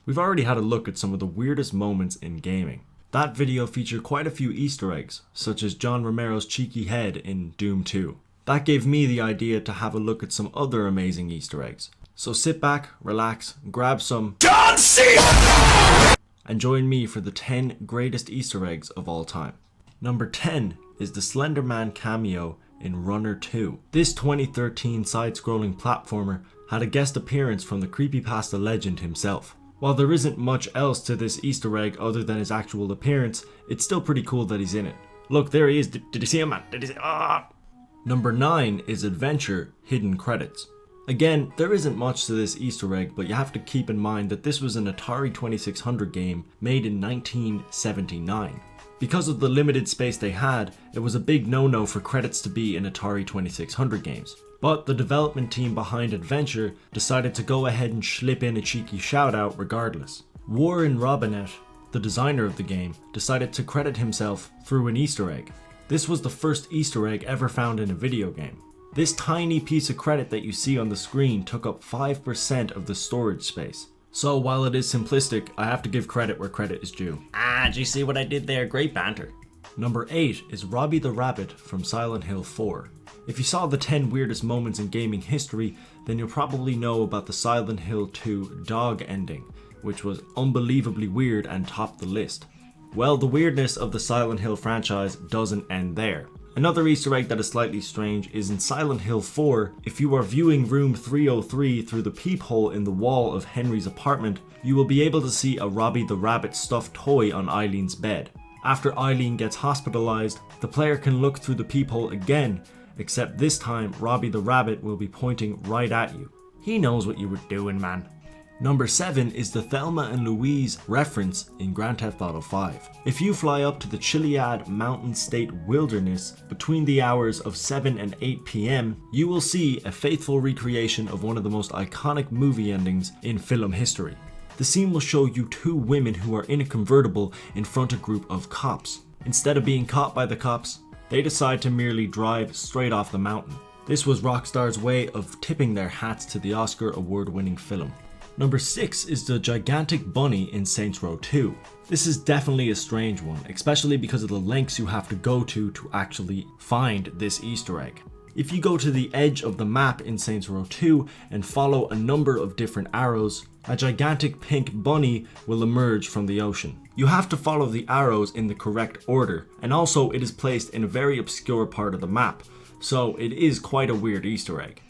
We've already had a look at some of the weirdest moments in gaming. That video featured quite a few Easter eggs, such as John Romero's cheeky head in Doom 2. That gave me the idea to have a look at some other amazing Easter eggs. So sit back, relax, grab some John C. and join me for the 10 greatest Easter eggs of all time. Number 10 is the Slender Man cameo in Runner 2. This 2013 side-scrolling platformer had a guest appearance from the creepypasta legend himself. While there isn't much else to this Easter egg other than his actual appearance, it's still pretty cool that he's in it. Look, there he is. Did you see him, man? Did you see? Ah! Number 9 is Adventure Hidden Credits. Again, there isn't much to this Easter egg, but you have to keep in mind that this was an Atari 2600 game made in 1979. Because of the limited space they had, it was a big no-no for credits to be in Atari 2600 games. But the development team behind Adventure decided to go ahead and slip in a cheeky shout out regardless. Warren Robinette, the designer of the game, decided to credit himself through an Easter egg. This was the first Easter egg ever found in a video game. This tiny piece of credit that you see on the screen took up 5% of the storage space. So while it is simplistic, I have to give credit where credit is due. Do you see what I did there? Great banter. Number 8 is Robbie the Rabbit from Silent Hill 4. If you saw the 10 weirdest moments in gaming history, then you'll probably know about the Silent Hill 2 dog ending, which was unbelievably weird and topped the list. Well, the weirdness of the Silent Hill franchise doesn't end there. Another Easter egg that is slightly strange is in Silent Hill 4, if you are viewing room 303 through the peephole in the wall of Henry's apartment, you will be able to see a Robbie the Rabbit stuffed toy on Eileen's bed. After Eileen gets hospitalized, the player can look through the peephole again, except this time Robbie the Rabbit will be pointing right at you. He knows what you were doing, man. Number 7 is the Thelma and Louise reference in Grand Theft Auto 5. If you fly up to the Chiliad Mountain State Wilderness between the hours of 7 and 8 p.m, you will see a faithful recreation of one of the most iconic movie endings in film history. The scene will show you two women who are in a convertible in front of a group of cops. Instead of being caught by the cops, they decide to merely drive straight off the mountain. This was Rockstar's way of tipping their hats to the Oscar award-winning film. Number 6 is the gigantic bunny in Saints Row 2. This is definitely a strange one, especially because of the lengths you have to go to actually find this Easter egg. If you go to the edge of the map in Saints Row 2 and follow a number of different arrows, a gigantic pink bunny will emerge from the ocean. You have to follow the arrows in the correct order, and also it is placed in a very obscure part of the map, so it is quite a weird Easter egg.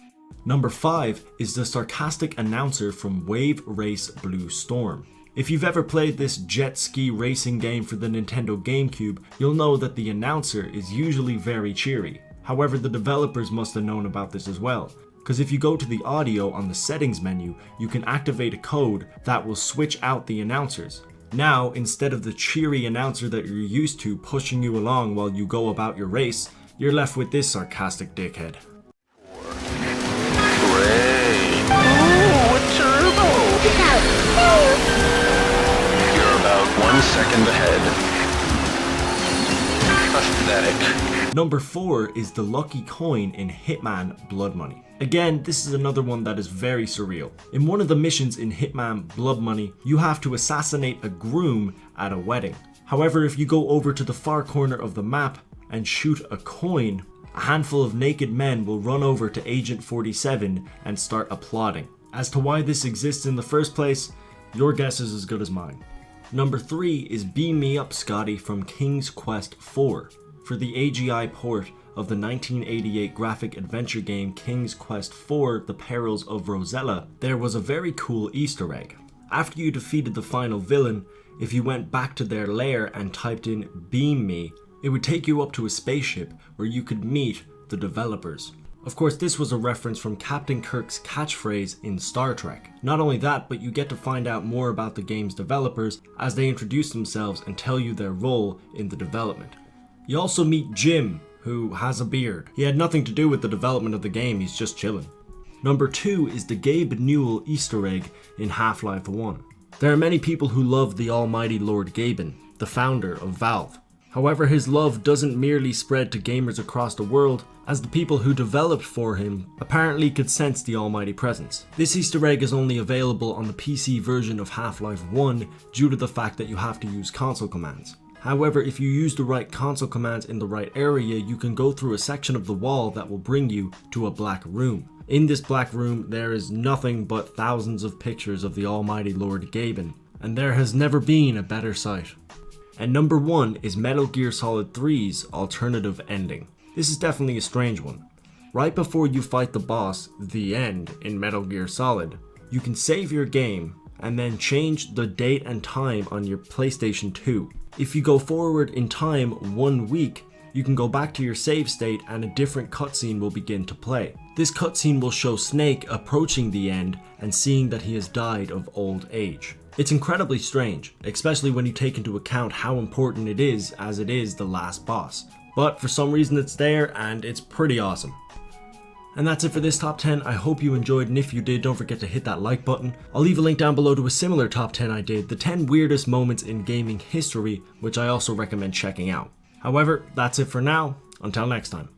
Number 5 is the sarcastic announcer from Wave Race Blue Storm. If you've ever played this jet ski racing game for the Nintendo GameCube, you'll know that the announcer is usually very cheery. However, the developers must have known about this as well, because if you go to the audio on the settings menu, you can activate a code that will switch out the announcers. Now, instead of the cheery announcer that you're used to pushing you along while you go about your race, you're left with this sarcastic dickhead. You're about 1 second ahead. Pathetic. Number 4 is the lucky coin in Hitman Blood Money. Again, this is another one that is very surreal. In one of the missions in Hitman Blood Money, you have to assassinate a groom at a wedding. However, if you go over to the far corner of the map and shoot a coin, a handful of naked men will run over to Agent 47 and start applauding. As to why this exists in the first place, your guess is as good as mine. Number 3 is Beam Me Up Scotty from King's Quest IV. For the AGI port of the 1988 graphic adventure game King's Quest IV: The Perils of Rosella, there was a very cool Easter egg. After you defeated the final villain, if you went back to their lair and typed in Beam Me, it would take you up to a spaceship where you could meet the developers. Of course, this was a reference from Captain Kirk's catchphrase in Star Trek. Not only that, but you get to find out more about the game's developers as they introduce themselves and tell you their role in the development. You also meet Jim, who has a beard. He had nothing to do with the development of the game, he's just chilling. Number 2 is the Gabe Newell Easter egg in Half-Life 1. There are many people who love the almighty Lord Gaben, the founder of Valve. However, his love doesn't merely spread to gamers across the world, as the people who developed for him apparently could sense the almighty presence. This Easter egg is only available on the PC version of Half-Life 1 due to the fact that you have to use console commands. However, if you use the right console commands in the right area, you can go through a section of the wall that will bring you to a black room. In this black room, there is nothing but thousands of pictures of the almighty Lord Gaben, and there has never been a better sight. And number 1 is Metal Gear Solid 3's alternative ending. This is definitely a strange one. Right before you fight the boss, the end, in Metal Gear Solid, you can save your game and then change the date and time on your PlayStation 2. If you go forward in time 1 week, you can go back to your save state and a different cutscene will begin to play. This cutscene will show Snake approaching the end and seeing that he has died of old age. It's incredibly strange, especially when you take into account how important it is, as it is the last boss. But for some reason it's there and it's pretty awesome. And that's it for this top 10. I hope you enjoyed, and if you did, don't forget to hit that like button. I'll leave a link down below to a similar top 10 I did, the 10 weirdest moments in gaming history, which I also recommend checking out. However, that's it for now. Until next time.